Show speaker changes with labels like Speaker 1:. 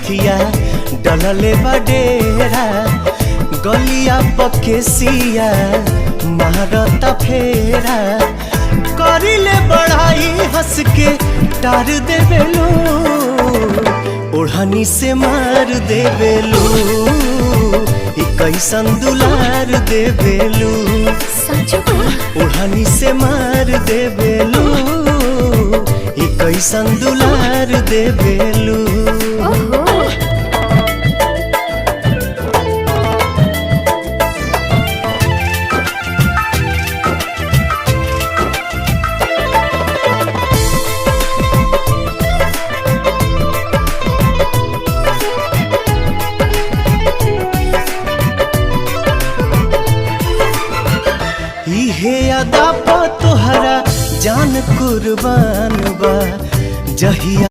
Speaker 1: नथिया डलले बडेरा गलिया पकेसिया मारता फेरा करिले बढ़ाई हंस के टार देवेलू ओढ़नी से मार देवेलू कैसन दुलार देवेलू ओढ़नी से मार देवेलू कैसन दुलार देवेलू। इहे अदा पा तोहरा जान कुर्बान बा जहिया